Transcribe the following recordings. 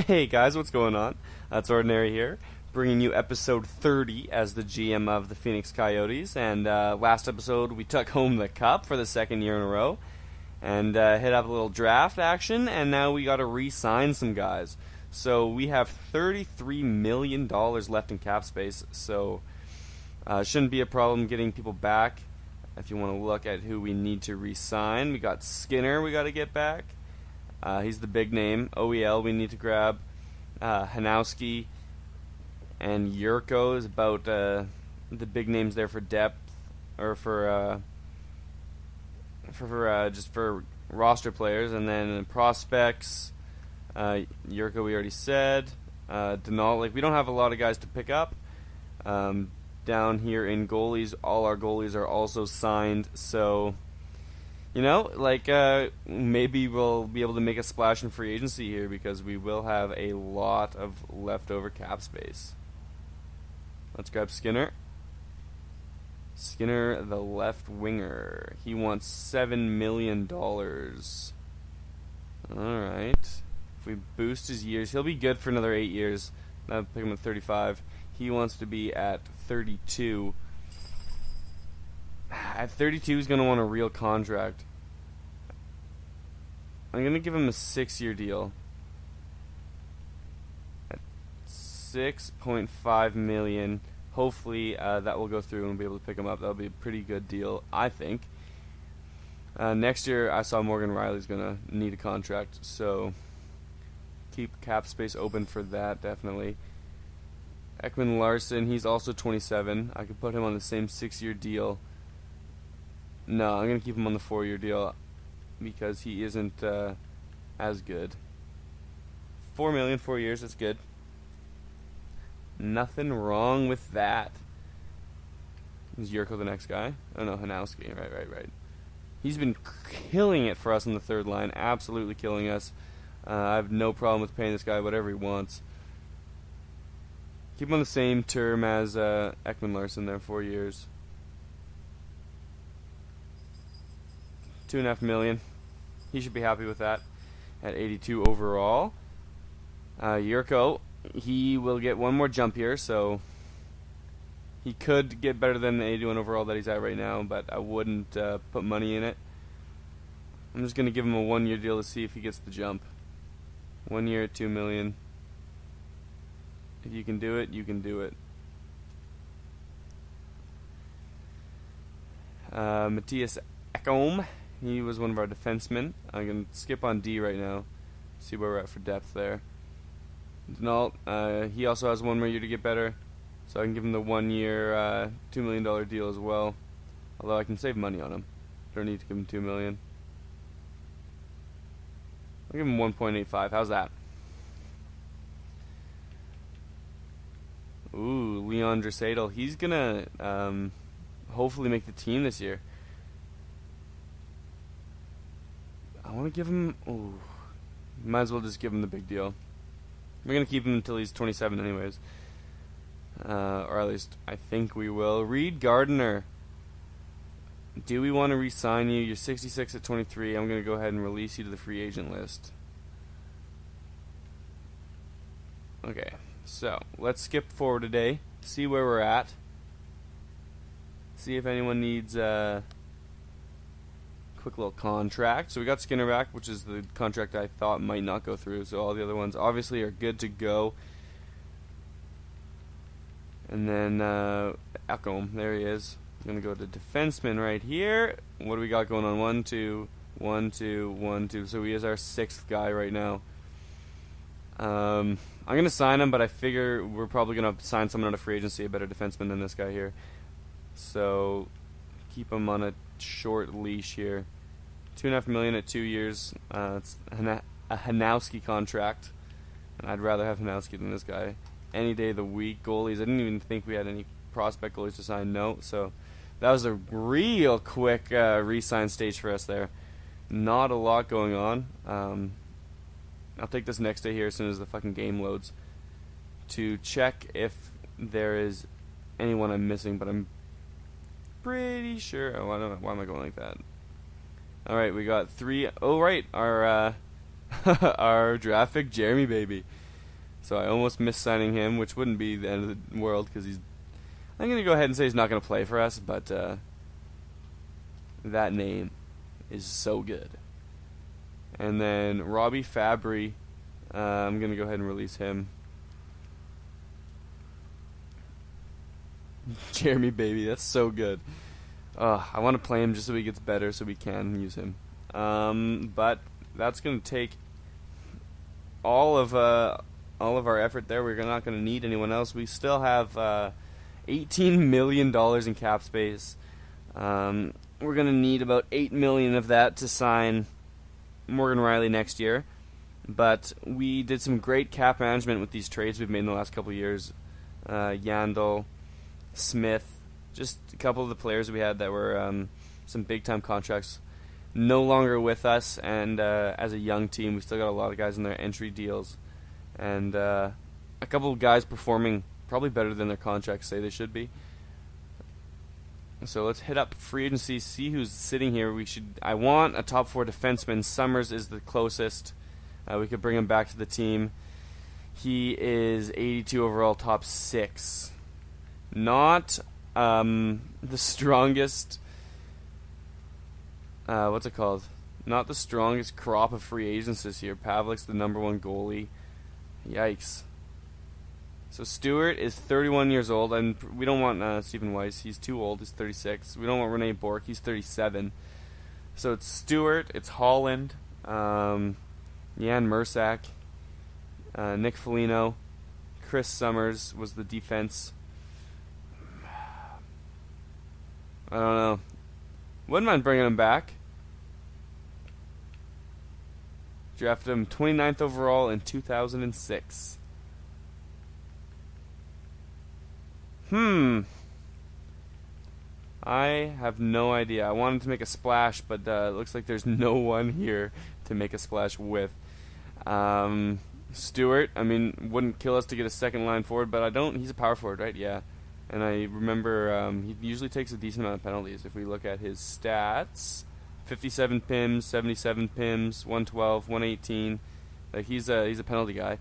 Hey guys, what's going on? It's Ordinary here, bringing you episode 30 as the GM of the Phoenix Coyotes. And last episode, we took home the cup for the second year in a row and hit up a little draft action. And now we got to re-sign some guys. So we have $33 million left in cap space. So shouldn't be a problem getting people back. If you want to look at who we need to re-sign, we got Skinner. We got to get back. He's the big name. OEL we need to grab. Hanowski and Yurko is about the big names there for depth, or for just for roster players. And then prospects, Yurko we already said. Denal, like we don't have a lot of guys to pick up. Down here in goalies, all our goalies are also signed, so you know, like maybe we'll be able to make a splash in free agency here because we will have a lot of leftover cap space. Let's grab Skinner. Skinner, the left winger. He wants $7 million. Alright. If we boost his years, he'll be good for another 8 years. That'll pick him at 35. He wants to be at 32. At 32, he's going to want a real contract. I'm going to give him a 6-year deal. At $6.5 million. Hopefully that will go through and we'll be able to pick him up. That'll be a pretty good deal, I think. Next year, I saw Morgan Riley's going to need a contract. So keep cap space open for that, definitely. Ekman Larson, he's also 27. I could put him on the same 6-year deal. No, I'm going to keep him on the 4-year deal because he isn't as good. $4 million, 4 years, that's good. Nothing wrong with that. Is Yurko the next guy? Oh no, Hanowski. Right. He's been killing it for us on the third line. Absolutely killing us. I have no problem with paying this guy whatever he wants. Keep him on the same term as Ekman Larson there, 4 years. $2.5 million. He should be happy with that at 82 overall. Yurko, he will get one more jump here, so he could get better than the 81 overall that he's at right now, but I wouldn't put money in it. I'm just going to give him a 1-year deal to see if he gets the jump. 1 year at $2 million. If you can do it, you can do it. Matthias Ekholm, he was one of our defensemen. I'm going to skip on D right now, see where we're at for depth there. Denal, he also has 1 more year to get better, so I can give him the 1 year, $2 million deal as well. Although I can save money on him. Don't need to give him $2 million. I'll give him 1.85. How's that? Ooh, Leon Draisaitl. He's gonna hopefully make the team this year. I want to give him. Ooh, might as well just give him the big deal. We're gonna keep him until he's 27, anyways, or at least I think we will. Reed Gardner. Do we want to re-sign you? You're 66 at 23. I'm gonna go ahead and release you to the free agent list. Okay. So, let's skip forward today, see where we're at, see if anyone needs a quick little contract. So we got Skinner back, which is the contract I thought might not go through, so all the other ones obviously are good to go. And then Ekholm, there he is. I'm going to go to defenseman right here. What do we got going on? 1, 2, 1, 2, 1, 2. So he is our 6th guy right now. I'm going to sign him, but I figure we're probably going to sign someone out of free agency, a better defenseman than this guy here. So, keep him on a short leash here. $2.5 million at 2 years. It's a Hanowski contract. And I'd rather have Hanowski than this guy. Any day of the week. Goalies, I didn't even think we had any prospect goalies to sign. No, so that was a real quick re-sign stage for us there. Not a lot going on. I'll take this next day here as soon as the fucking game loads to check if there is anyone I'm missing, but I'm pretty sure. Oh, I don't know. Why am I going like that? All right, we got 3. Oh, right, our our draft pick Jeremy baby. So I almost missed signing him, which wouldn't be the end of the world because he's... I'm going to go ahead and say he's not going to play for us, but that name is so good. And then Robbie Fabry, I'm going to go ahead and release him. Jeremy Baby, that's so good. I want to play him just so he gets better so we can use him. But that's going to take all of our effort there. We're not going to need anyone else. We still have $18 million in cap space. We're going to need about $8 million of that to sign Morgan Riley next year. But we did some great cap management with these trades we've made in the last couple of years. Yandel, Smith, just a couple of the players we had that were some big-time contracts no longer with us, and as a young team, we still got a lot of guys in their entry deals, and a couple of guys performing probably better than their contracts say they should be. So let's hit up free agency, see who's sitting here. I want a top 4 defenseman. Summers is the closest. We could bring him back to the team. He is 82 overall, top 6. Not the strongest... what's it called? Not the strongest crop of free agents this year. Pavlik's the #1 goalie. Yikes. So Stewart is 31 years old, and we don't want Stephen Weiss. He's too old. He's 36. We don't want Rene Bourque. He's 37. So it's Stewart. It's Holland. Jan Mersak. Nick Foligno. Chris Summers was the defense. I don't know. Wouldn't mind bringing him back. Drafted him 29th overall in 2006. I have no idea. I wanted to make a splash, but it looks like there's no one here to make a splash with. Stewart, I mean, wouldn't kill us to get a second line forward, but I don't. He's a power forward, right? Yeah. And I remember he usually takes a decent amount of penalties. If we look at his stats, 57 PIMs, 77 PIMs, 112, 118. Like he's a penalty guy,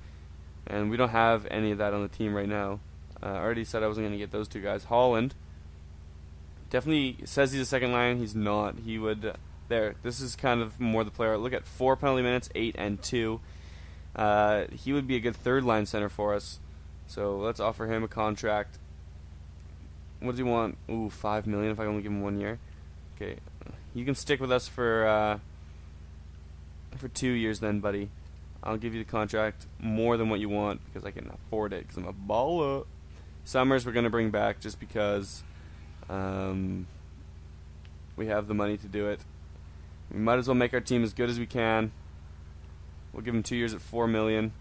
and we don't have any of that on the team right now. I already said I wasn't going to get those two guys. Holland definitely says he's a second line. He's not. He would there. This is kind of more the player. Look at 4 penalty minutes, 8 and 2. He would be a good third line center for us. So let's offer him a contract. What does he want? Ooh, $5 million if I only give him 1 year. Okay, you can stick with us for 2 years then, buddy. I'll give you the contract more than what you want because I can afford it because I'm a baller. Summers we're going to bring back just because we have the money to do it. We might as well make our team as good as we can. We'll give him 2 years at $4 million.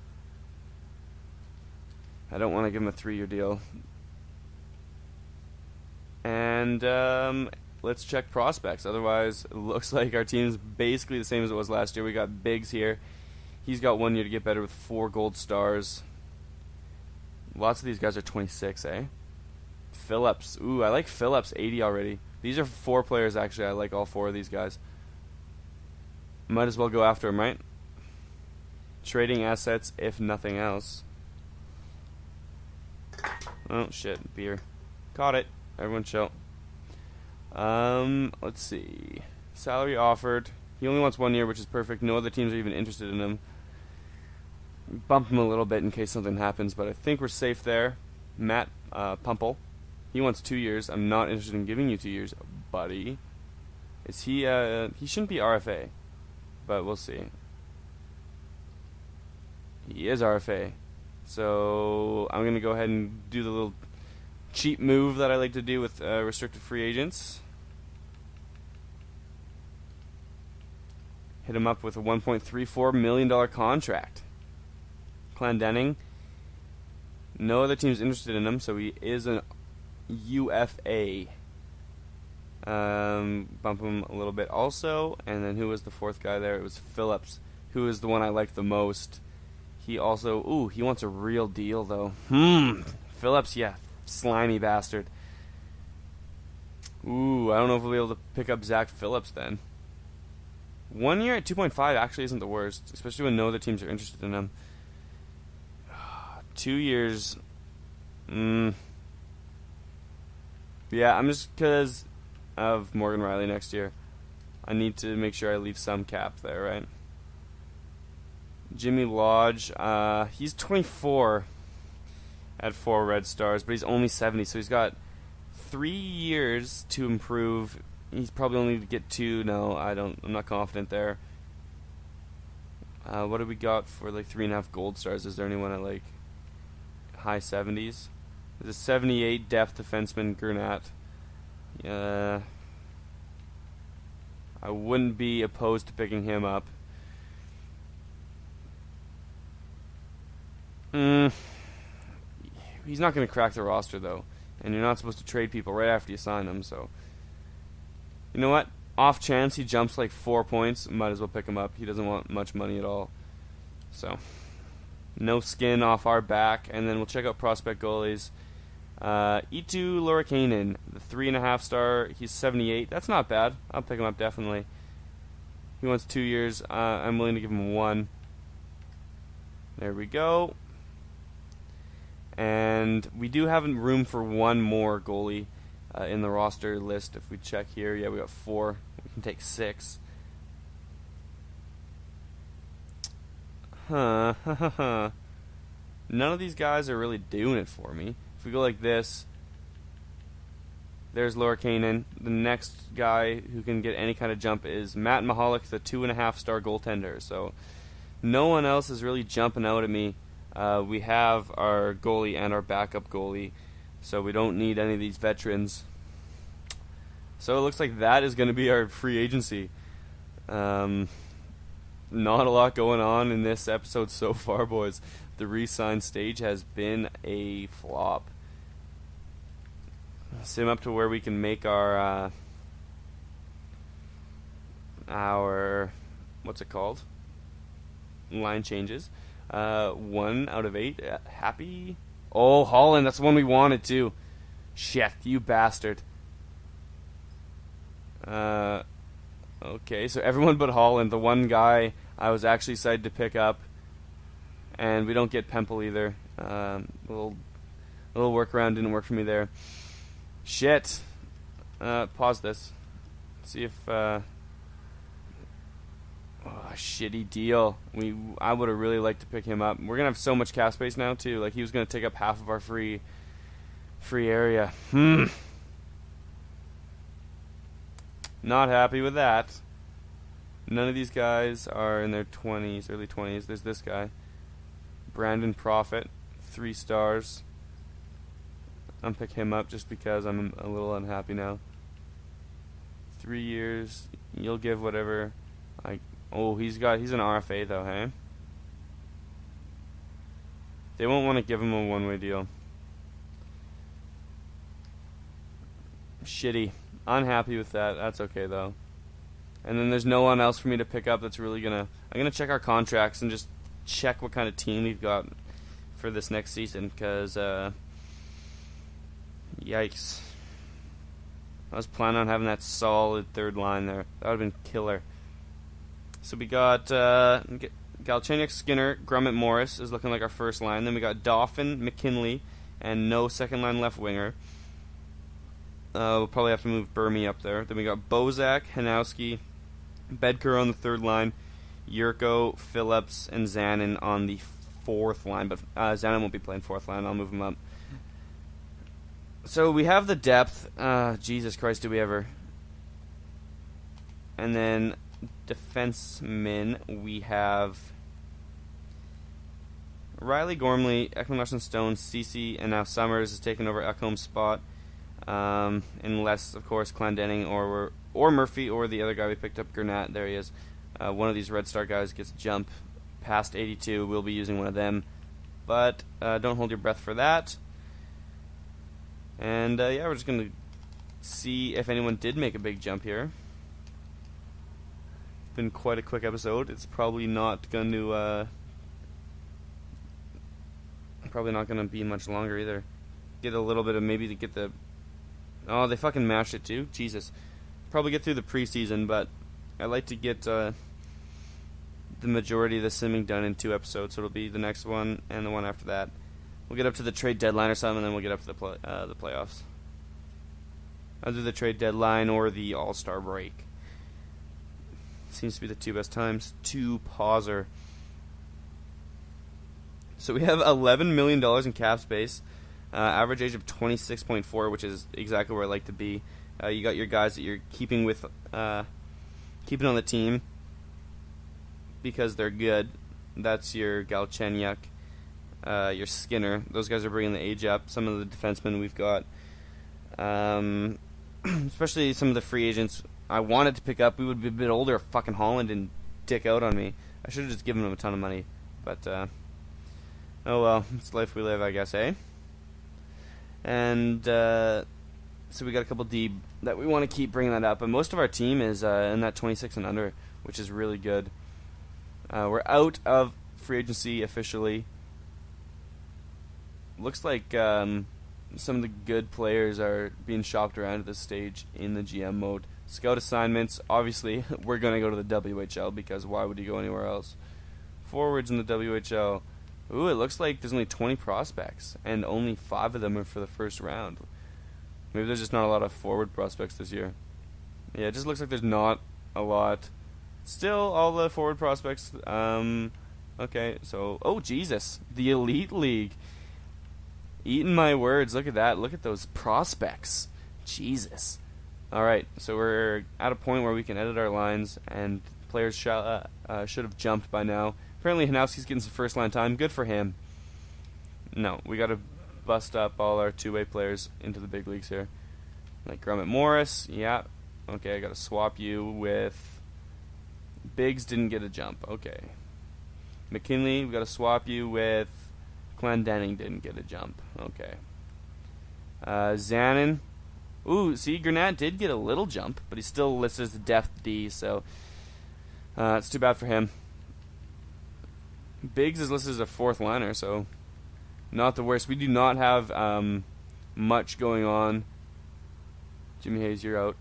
I don't want to give him a 3-year deal. And let's check prospects. Otherwise, it looks like our team's basically the same as it was last year. We got Biggs here. He's got 1 year to get better with 4 gold stars. Lots of these guys are 26, eh? Phillips. Ooh, I like Phillips, 80 already. These are 4 players, actually. I like all 4 of these guys. Might as well go after him, right? Trading assets, if nothing else. Oh, shit. Beer. Caught it. Everyone chill. Let's see. Salary offered. He only wants 1 year, which is perfect. No other teams are even interested in him. Bump him a little bit in case something happens, but I think we're safe there. Matt Pumple. He wants 2 years. I'm not interested in giving you 2 years, buddy. Is he? He shouldn't be RFA, but we'll see. He is RFA. So I'm going to go ahead and do the little cheap move that I like to do with restricted free agents. Hit him up with a $1.34 million contract. Clendenning. No other team's interested in him, so he is an UFA. Bump him a little bit also. And then who was the 4th guy there? It was Phillips, who is the one I liked the most. He also... Ooh, he wants a real deal, though. Phillips, yeah. Slimy bastard. Ooh, I don't know if we'll be able to pick up Zach Phillips then. 1 year at 2.5 actually isn't the worst, especially when no other teams are interested in him. 2 years. Yeah, I'm just because of Morgan Riley next year. I need to make sure I leave some cap there, right? Jimmy Lodge, he's 24 at 4 Red Stars, but he's only 70, so he's got 3 years to improve. He's probably only to get 2. No, I'm not confident there. What do we got for like 3.5 gold stars? Is there anyone at like high 70s? There's a 78 depth defenseman, Gurnat. I wouldn't be opposed to picking him up. He's not going to crack the roster, though. And you're not supposed to trade people right after you sign them, so... You know what? Off chance he jumps like 4 points, might as well pick him up. He doesn't want much money at all. So, no skin off our back. And then we'll check out prospect goalies. Eetu Lorikainen, the 3.5 star. He's 78. That's not bad. I'll pick him up definitely. He wants 2 years. I'm willing to give him 1. There we go. And we do have room for 1 more goalie in the roster list. If we check here, yeah, we got 4. We can take 6. None of these guys are really doing it for me. If we go like this, there's Lorikainen. The next guy who can get any kind of jump is Matt Mahalik, the 2.5 star goaltender. So no one else is really jumping out at me. We have our goalie and our backup goalie, so we don't need any of these veterans. So it looks like that is going to be our free agency. Not a lot going on in this episode so far, boys. The re-sign stage has been a flop. Sim up to where we can make our what's it called? Line changes. 1 out of 8. Happy? Oh, Holland. That's the one we wanted too. Shit, you bastard. Okay, so everyone but Holland, the one guy I was actually excited to pick up, and we don't get Pemple either. A little workaround didn't work for me there. Shit. Pause this. See if shitty deal. I would have really liked to pick him up. We're gonna have so much cap space now too. Like he was gonna take up half of our free area. Not happy with that. None of these guys are in their 20s, early 20s. There's this guy, Brandon Profit, 3 stars. I'm pick him up just because I'm a little unhappy now. 3 years. You'll give whatever. He's an RFA though, hey? They won't want to give him a one-way deal. Shitty. Unhappy with that. That's okay though. And then there's no one else for me to pick up that's really I'm gonna check our contracts and just check what kind of team we've got for this next season, because yikes. I was planning on having that solid third line there. That would have been killer. So we got Galchenyuk, Skinner, Grummett, Morris is looking like our first line. Then we got Dauphin, McKinley, and no second line left winger. We'll probably have to move Burmy up there. Then we got Bozak, Hanowski, Bedker on the third line, Yurko, Phillips, and Zanin on the fourth line. But Zanin won't be playing fourth line. I'll move him up. So we have the depth. Jesus Christ, do we ever. And then defensemen, we have Riley, Gormley, Ekman Larson, Stone, Cece, and now Summers is taking over Ekholm's spot. Unless, of course, Clendenning or Murphy or the other guy we picked up, Gurnat, there he is. One of these Red Star guys gets a jump past 82. We'll be using one of them. But don't hold your breath for that. And, yeah, we're just going to see if anyone did make a big jump here. It's been quite a quick episode. It's probably not going to be much longer either. Get a little bit of maybe to get the... Oh, they fucking mashed it too? Jesus. Probably get through the preseason, but I like to get the majority of the simming done in 2 episodes, so it'll be the next one and the one after that. We'll get up to the trade deadline or something, and then we'll get up to the playoffs. Either the trade deadline or the All-Star break. Seems to be the two best times to pause her. So we have $11 million in cap space. Average age of 26.4, which is exactly where I like to be. You got your guys that you're keeping on the team because they're good. That's your Galchenyuk, your Skinner. Those guys are bringing the age up. Some of the defensemen we've got, especially some of the free agents I wanted to pick up. We would be a bit older if fucking Holland didn't dick out on me. I should have just given him a ton of money. But, oh well, it's life we live, I guess, eh? And, so we got a couple D that we want to keep bringing that up. And most of our team is in that 26 and under, which is really good. We're out of free agency officially. Looks like some of the good players are being shopped around at this stage in the GM mode. Scout assignments, obviously, we're going to go to the WHL because why would you go anywhere else? Forwards in the WHL. Ooh, it looks like there's only 20 prospects, and only 5 of them are for the first round. Maybe there's just not a lot of forward prospects this year. Yeah, it just looks like there's not a lot. Still, all the forward prospects, okay, so, oh, Jesus, the Elite League. Eating my words, look at that, look at those prospects. Jesus. Alright, so we're at a point where we can edit our lines, and players should have jumped by now. Apparently Hanowski's getting some first line time. Good for him. No, we got to bust up all our two-way players into the big leagues here. Like Grummet Morris, yeah. Okay, I got to swap you with... Biggs didn't get a jump. Okay. McKinley, we got to swap you with... Clendenning didn't get a jump. Okay. Zanin. Ooh, see, Granat did get a little jump, but he's still listed as a depth D, so... it's too bad for him. Biggs is listed as a fourth liner, so not the worst. We do not have much going on. Jimmy Hayes, you're out.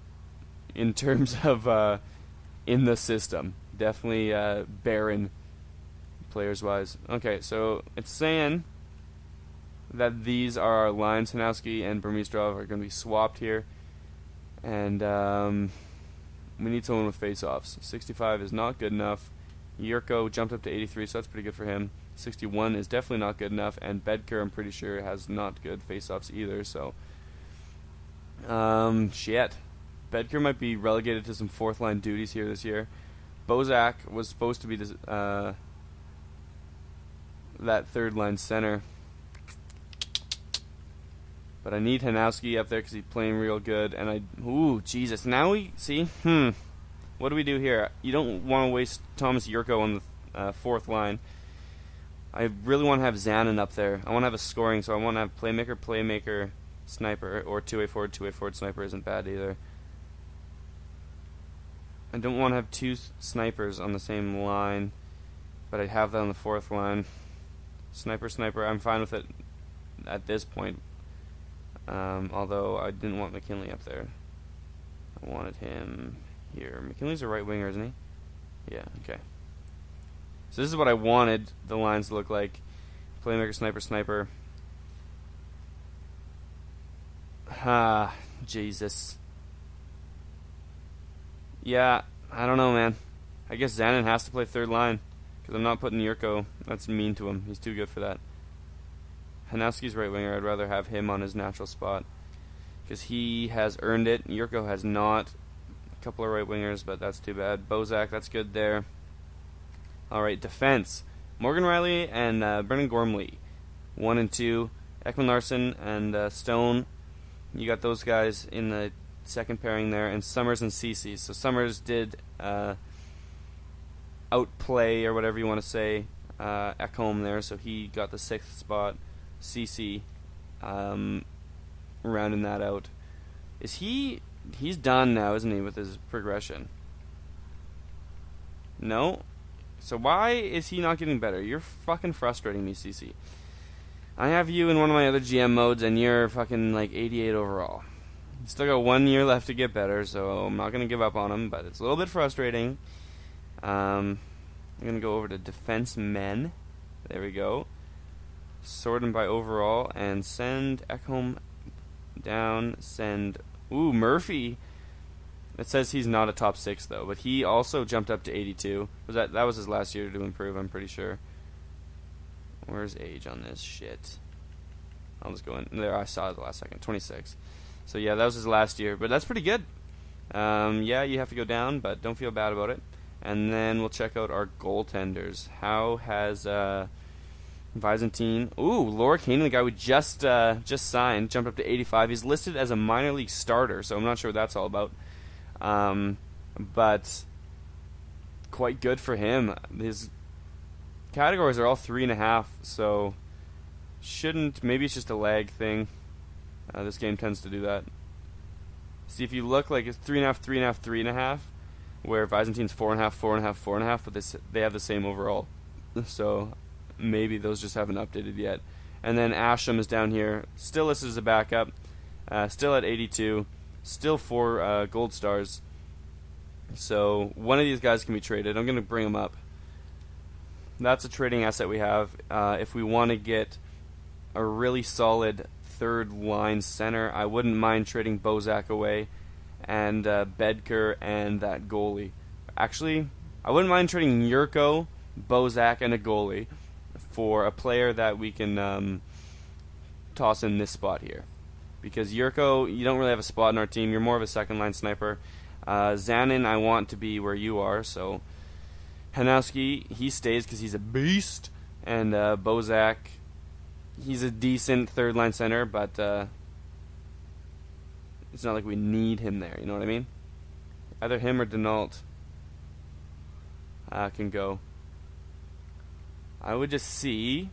In terms of in the system. Definitely barren players-wise. Okay, so it's saying that these are our lines. Hanowski and Burmistrov are going to be swapped here. And we need someone with face-offs. 65 is not good enough. Yurko jumped up to 83, so that's pretty good for him. 61 is definitely not good enough, and Bedker, I'm pretty sure, has not good face-offs either, so... shit. Bedker might be relegated to some fourth-line duties here this year. Bozak was supposed to be this, that third-line center. But I need Hanowski up there because he's playing real good, and I... Ooh, Jesus. Now we... See? What do we do here? You don't want to waste Thomas Yurko on the fourth line. I really want to have Zanin up there. I want to have a scoring, so I want to have playmaker, sniper, or two-way forward sniper isn't bad either. I don't want to have two snipers on the same line, but I have that on the fourth line. Sniper, I'm fine with it at this point. Although I didn't want McKinley up there. I wanted him... here. McKinley's a right winger, isn't he? Yeah, okay. So this is what I wanted the lines to look like. Playmaker, sniper. Ah, Jesus. Yeah, I don't know, man. I guess Zanin has to play third line, because I'm not putting Yurko. That's mean to him. He's too good for that. Hanowski's right winger. I'd rather have him on his natural spot, because he has earned it. Yurko has not. Couple of right wingers, but that's too bad. Bozak, that's good there. Alright, defense. Morgan Riley and Brennan Gormley. 1 and 2. Ekman Larson and Stone. You got those guys in the second pairing there. And Summers and CC. So Summers did outplay, or whatever you want to say, Ekholm there. So he got the 6th spot. CC rounding that out. Is he... He's done now, isn't he, with his progression? No? So why is he not getting better? You're fucking frustrating me, CC. I have you in one of my other GM modes, and you're fucking, like, 88 overall. Still got 1 year left to get better, so I'm not going to give up on him, but it's a little bit frustrating. I'm going to go over to defense men. There we go. sort them by overall, and send Ekholm down. Send Murphy. It says he's not a top 6 though, but he also jumped up to 82. That was his last year to improve, I'm pretty sure. Where's age on this shit? I'll just go in there. I saw it the last second. 26. So yeah, that was his last year, but that's pretty good. Yeah, you have to go down, but don't feel bad about it. And then we'll check out our goaltenders. How has Byzantine? Laura Kane, the guy we just signed, jumped up to 85. He's listed as a minor league starter, so I'm not sure what that's all about. But quite good for him. His categories are all 3.5, so maybe it's just a lag thing. This game tends to do that. See, if you look, like it's 3.5, 3.5, 3.5, where Byzantine's 4.5, 4.5, 4.5, but they have the same overall. So maybe those just haven't updated yet. And then Asham is down here, still listed as a backup, still at 82, still 4 gold stars. So one of these guys can be traded. I'm going to bring him up. That's a trading asset we have. If we want to get a really solid third line center, I wouldn't mind trading Bozak away and Bedker and that goalie. Actually, I wouldn't mind trading Yurko, Bozak, and a goalie for a player that we can toss in this spot here. Because Yurko, you don't really have a spot in our team. You're more of a second line sniper. Zanin, I want to be where you are, so Hanowski, he stays because he's a beast, and Bozak, he's a decent third line center, but it's not like we need him there, you know what I mean? Either him or Denault can go. I would just see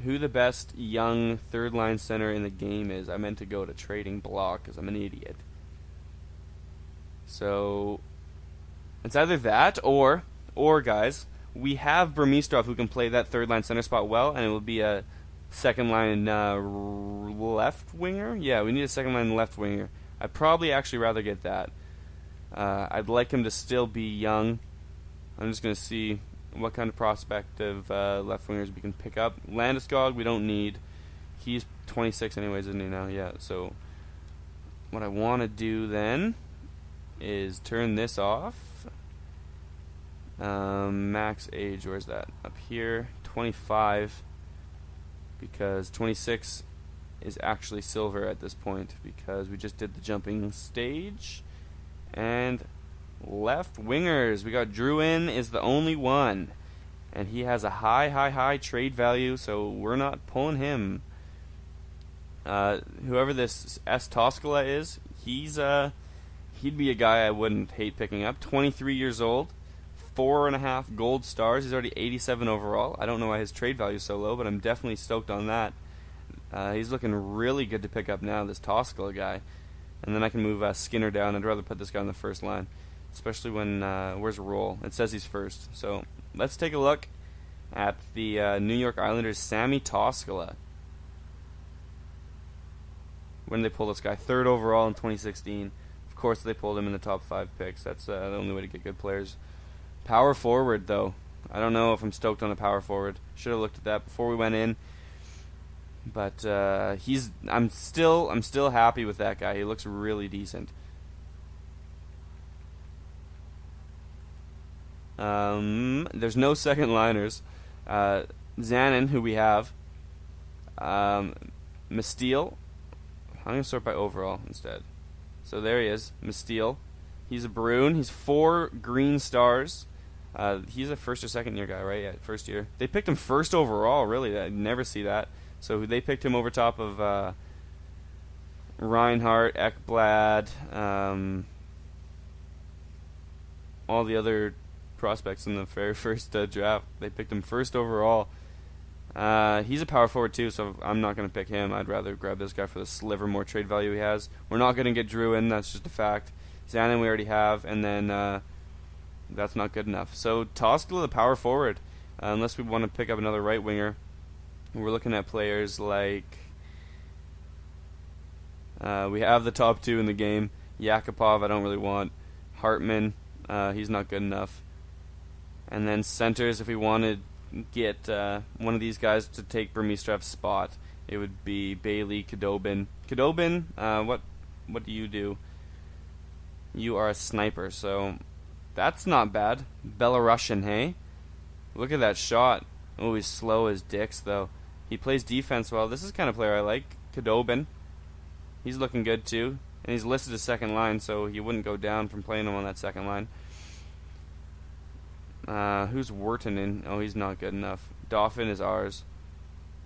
who the best young third line center in the game is. I meant to go to trading block because I'm an idiot. So it's either that or guys, we have Burmistrov who can play that third line center spot well, and it will be a second line left winger. Yeah, we need a second line left winger. I'd probably actually rather get that. I'd like him to still be young. I'm just going to see what kind of prospective left wingers we can pick up. Landeskog we don't need. He's 26 anyways, isn't he now? Yeah, so what I want to do then is turn this off. Max age, where's that? Up here, 25, because 26 is actually silver at this point because we just did the jumping stage. And left wingers, we got Druin is the only one, and he has a high trade value, so we're not pulling him. Whoever this S. Toskala is, he'd be a guy I wouldn't hate picking up. 23 years old, 4.5 gold stars. He's already 87 overall. I don't know why his trade value is so low, but I'm definitely stoked on that. He's looking really good to pick up now, this Toskala guy. And then I can move Skinner down. I'd rather put this guy on the first line, especially when where's Roll? It says he's first. So let's take a look at the New York Islanders' Sammy Toskala. When did they pull this guy? 3rd overall in 2016. Of course, they pulled him in the top 5 picks. That's the only way to get good players. Power forward, though. I don't know if I'm stoked on a power forward. Should have looked at that before we went in. But I'm still happy with that guy. He looks really decent. There's no second liners. Zanin, who we have. Misteel. I'm going to sort by overall instead. So there he is, Misteel. He's a Bruin. He's 4 green stars. He's a first or second year guy, right? Yeah, first year. They picked him first overall, really. I never see that. So they picked him over top of Reinhardt, Ekblad, all the other prospects in the very first draft. They picked him first overall. He's a power forward too, so I'm not going to pick him. I'd rather grab this guy for the sliver more trade value he has. We're not going to get Drew in, that's just a fact. Zanin we already have, and then that's not good enough. So Toskala, the power forward, unless we want to pick up another right winger. We're looking at players like we have the top 2 in the game. Yakupov I don't really want. Hartman, he's not good enough. And then centers, if we wanted get one of these guys to take Burmistrov's spot, it would be Bailey Khudobin. Khudobin, what do you do? You are a sniper, so that's not bad. Belarusian, hey? Look at that shot. Oh, he's slow as dicks, though. He plays defense well. This is the kind of player I like. Khudobin. He's looking good, too. And he's listed as second line, so he wouldn't go down from playing him on that second line. Who's Wurtinen? Oh, he's not good enough. Dauphin is ours.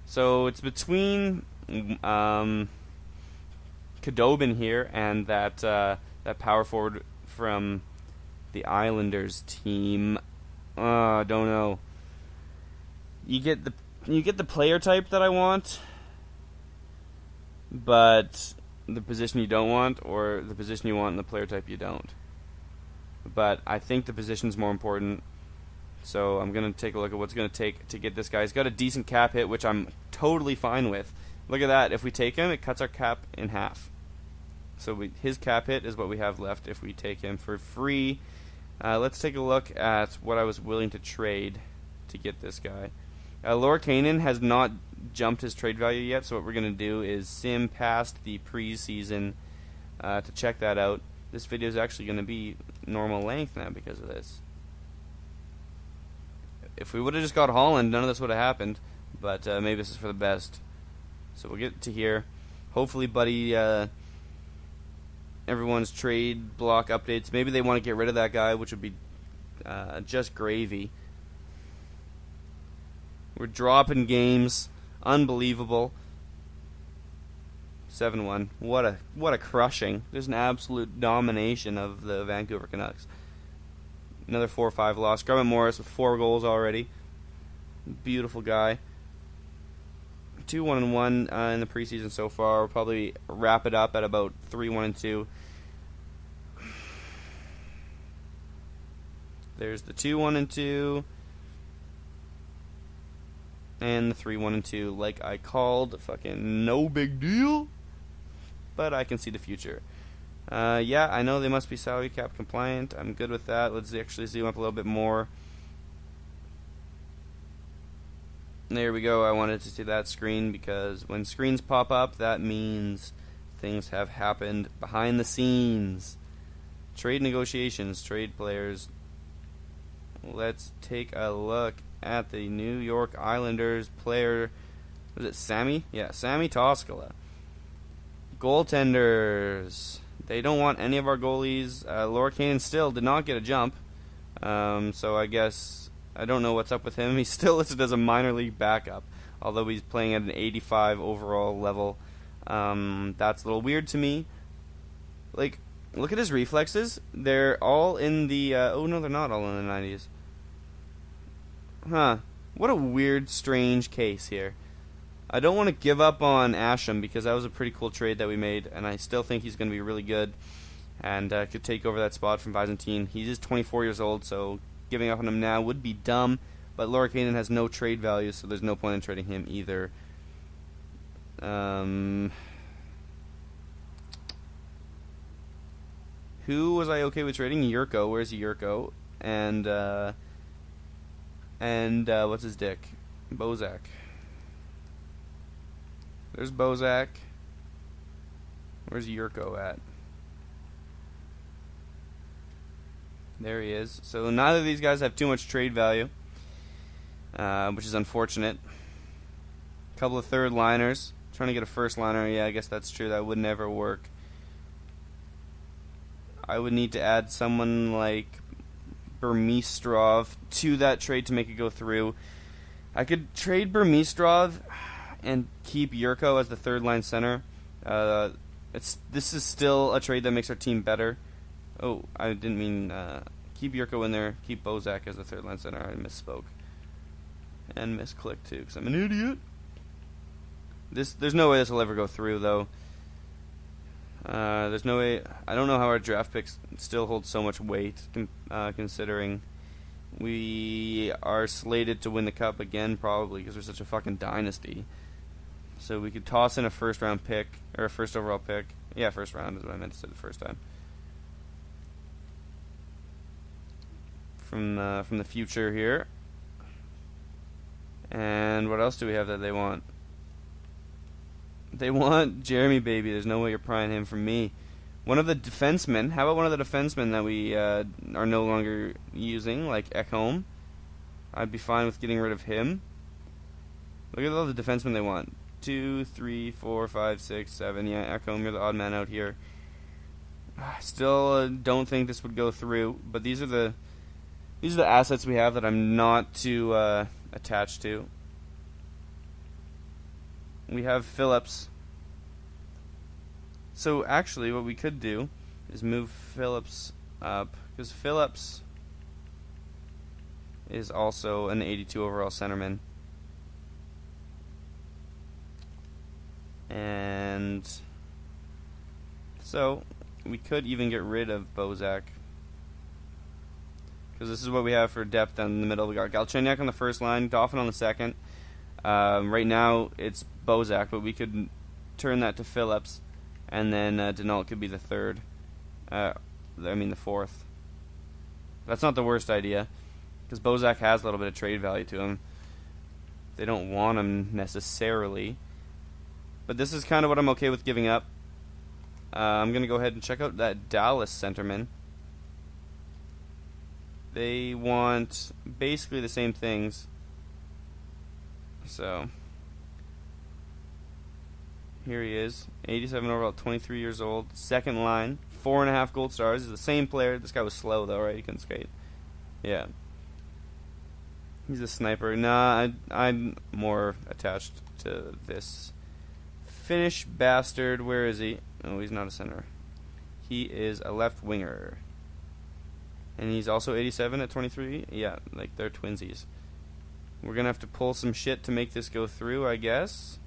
So it's between Khudobin here and that power forward from the Islanders team. Don't know. You get the player type that I want, but the position you don't want, or the position you want and the player type you don't. But I think the position's more important. So I'm going to take a look at what's going to take to get this guy. He's got a decent cap hit, which I'm totally fine with. Look at that. If we take him, it cuts our cap in half. So his cap hit is what we have left if we take him for free. Let's take a look at what I was willing to trade to get this guy. Lorkanen has not jumped his trade value yet, so what we're going to do is sim past the preseason to check that out. This video is actually going to be normal length now because of this. If we would have just got Holland, none of this would have happened, but maybe this is for the best. So we'll get to here. Hopefully, buddy, everyone's trade block updates. Maybe they want to get rid of that guy, which would be just gravy. We're dropping games. Unbelievable. 7-1. What a crushing. There's an absolute domination of the Vancouver Canucks. Another 4-5 loss. Garment Morris with 4 goals already. Beautiful guy. 2-1-1 in the preseason so far. We'll probably wrap it up at about 3-1-2. There's the 2-1-2. And the 3-1-2, like I called. Fucking no big deal. But I can see the future. Yeah, I know they must be salary cap compliant. I'm good with that. Let's actually zoom up a little bit more. There we go. I wanted to see that screen because when screens pop up, that means things have happened behind the scenes. Trade negotiations, trade players. Let's take a look at the New York Islanders player. Was it Sammy? Yeah, Sammy Toskala. Goaltenders. They don't want any of our goalies. Lorkanen still did not get a jump. So I guess I don't know what's up with him. He's still listed as a minor league backup, although he's playing at an 85 overall level. That's a little weird to me. Like, look at his reflexes. They're all in the... oh, no, they're not all in the 90s. Huh. What a weird, strange case here. I don't want to give up on Asham because that was a pretty cool trade that we made, and I still think he's going to be really good and could take over that spot from Byzantine. He is 24 years old, so giving up on him now would be dumb, but Lorkanen has no trade value, so there's no point in trading him either. Who was I okay with trading? Yurko. Where's Yurko? And what's his dick? Bozak. There's Bozak. Where's Yurko at? There he is. So neither of these guys have too much trade value, which is unfortunate. A couple of third liners. Trying to get a first liner. Yeah, I guess that's true. That would never work. I would need to add someone like Burmistrov to that trade to make it go through. I could trade Burmistrov and keep Yurko as the third line center. This is still a trade that makes our team better. Oh, I didn't mean keep Yurko in there. Keep Bozak as the third line center. I misspoke and misclicked too because I'm an idiot. There's no way this will ever go through though. There's no way. I don't know how our draft picks still hold so much weight, considering we are slated to win the cup again, probably because we're such a fucking dynasty. So we could toss in a first round pick or a first overall pick. Yeah, first round is what I meant to say the first time. From the future here. And what else do we have that they want? They want Jeremy Baby. There's no way you're prying him from me. One of the defensemen. How about one of the defensemen that we are no longer using, like Ekholm? I'd be fine with getting rid of him. Look at all the defensemen they want. 2, 3, 4, 5, 6, 7. Yeah, Ekholm, you're the odd man out here. Still don't think this would go through, but these are the assets we have that I'm not too attached to. We have Phillips. So actually what we could do is move Phillips up, because Phillips is also an 82 overall centerman. And so we could even get rid of Bozak, because this is what we have for depth down in the middle. We got Galchenyuk on the first line, Dauphin on the second. Right now it's Bozak, but we could turn that to Phillips, and then Denault could be the third. The fourth. That's not the worst idea, because Bozak has a little bit of trade value to him. They don't want him necessarily, but this is kind of what I'm okay with giving up. I'm going to go ahead and check out that Dallas centerman. They want basically the same things. So here he is, 87 overall, 23 years old, second line, 4.5 gold stars. He's the same player. This guy was slow though, right? He couldn't skate. Yeah. He's a sniper. Nah, I'm more attached to this Finnish bastard. Where is he? Oh, he's not a center. He is a left winger. And he's also 87 at 23. Yeah, like they're twinsies. We're going to have to pull some shit to make this go through, I guess.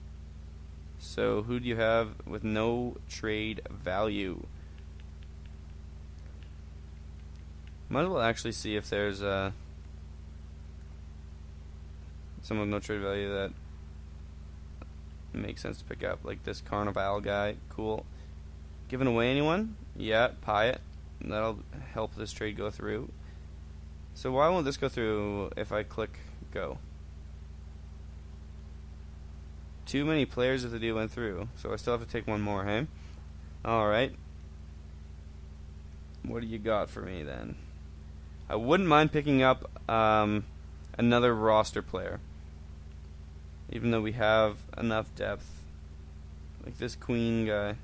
So who do you have with no trade value? Might as well actually see if there's someone with no trade value that makes sense to pick up. Like this Carnival guy. Cool. Giving away anyone? Yeah, Pyatt. That'll help this trade go through. So why won't this go through if I click go? Too many players if the deal went through, so I still have to take one more, hey? Alright. What do you got for me then? I wouldn't mind picking up another roster player, even though we have enough depth. Like this Queen guy.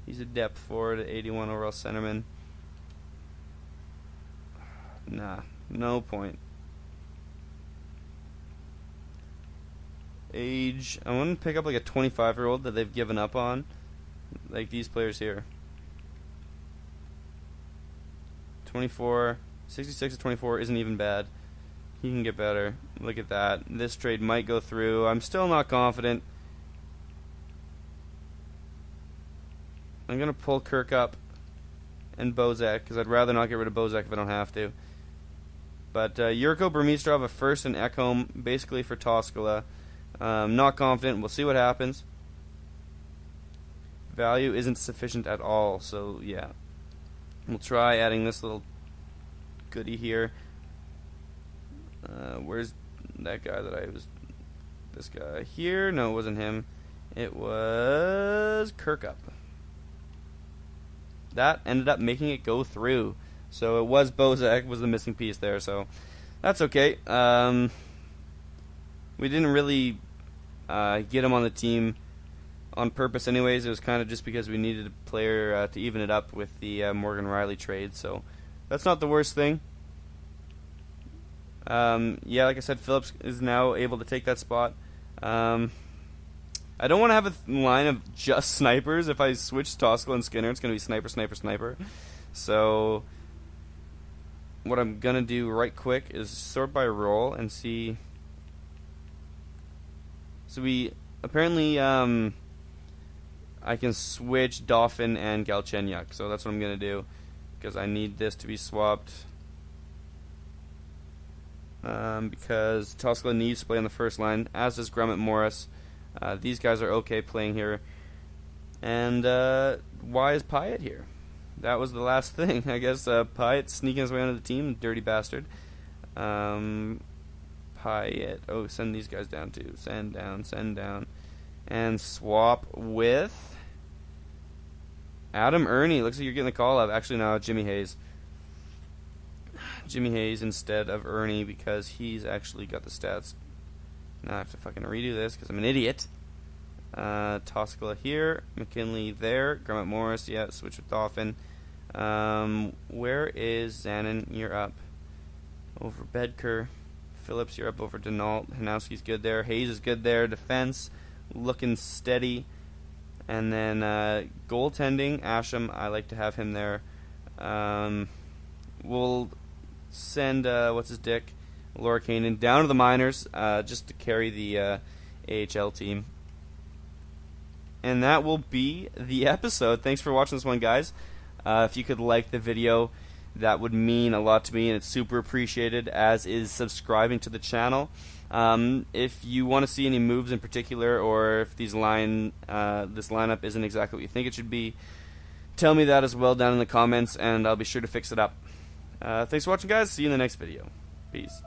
He's a depth forward at 81 overall centerman. Nah, no point. Age, I want to pick up like a 25-year-old that they've given up on. Like these players here. 24, 66 to 24 isn't even bad. He can get better. Look at that. This trade might go through. I'm still not confident. I'm going to pull Kirk up and Bozak, because I'd rather not get rid of Bozak if I don't have to. But Yurko Burmistrov, a first, and Ekholm, basically for Toskala. Not confident. We'll see what happens. Value isn't sufficient at all, so yeah. We'll try adding this little goodie here. Where's that guy that I was... This guy here? No, it wasn't him. It was Kirkup. That ended up making it go through. So it was Bozak was the missing piece there, so that's okay. We didn't really get him on the team on purpose anyways. It was kind of just because we needed a player to even it up with the Morgan Riley trade, so that's not the worst thing. Yeah, like I said, Phillips is now able to take that spot. I don't want to have a line of just snipers. If I switch Toskala and Skinner, it's going to be sniper, sniper, sniper. So what I'm going to do right quick is sort by role and see. So we apparently I can switch Dauphin and Galchenyuk. So that's what I'm going to do, because I need this to be swapped. Because Toskala needs to play on the first line, as does Grummett Morris. These guys are okay playing here. And why is Pyatt here? that was the last thing. I guess Pyatt sneaking his way onto the team, dirty bastard. Pyatt. Oh, send these guys down too. Send down. And swap with Adam Ernie. Looks like you're getting the call up. Actually, no, Jimmy Hayes. Jimmy Hayes instead of Ernie because he's actually got the stats. Now I have to fucking redo this because I'm an idiot. Toskala here, McKinley there, Grummet Morris, yeah, switch with Dolphin. Where is Zanin? You're up over Bedker. Phillips, you're up over Denault. Hanowski's good there. Hayes is good there. Defense, looking steady. And then goaltending, Asham, I like to have him there. We'll send, what's his dick? Laura Kanan down to the minors just to carry the AHL team. And that will be the episode. Thanks for watching this one, guys. If you could like the video, that would mean a lot to me, and it's super appreciated, as is subscribing to the channel. If you want to see any moves in particular, or if this lineup isn't exactly what you think it should be, tell me that as well down in the comments, and I'll be sure to fix it up. Thanks for watching, guys. See you in the next video. Peace.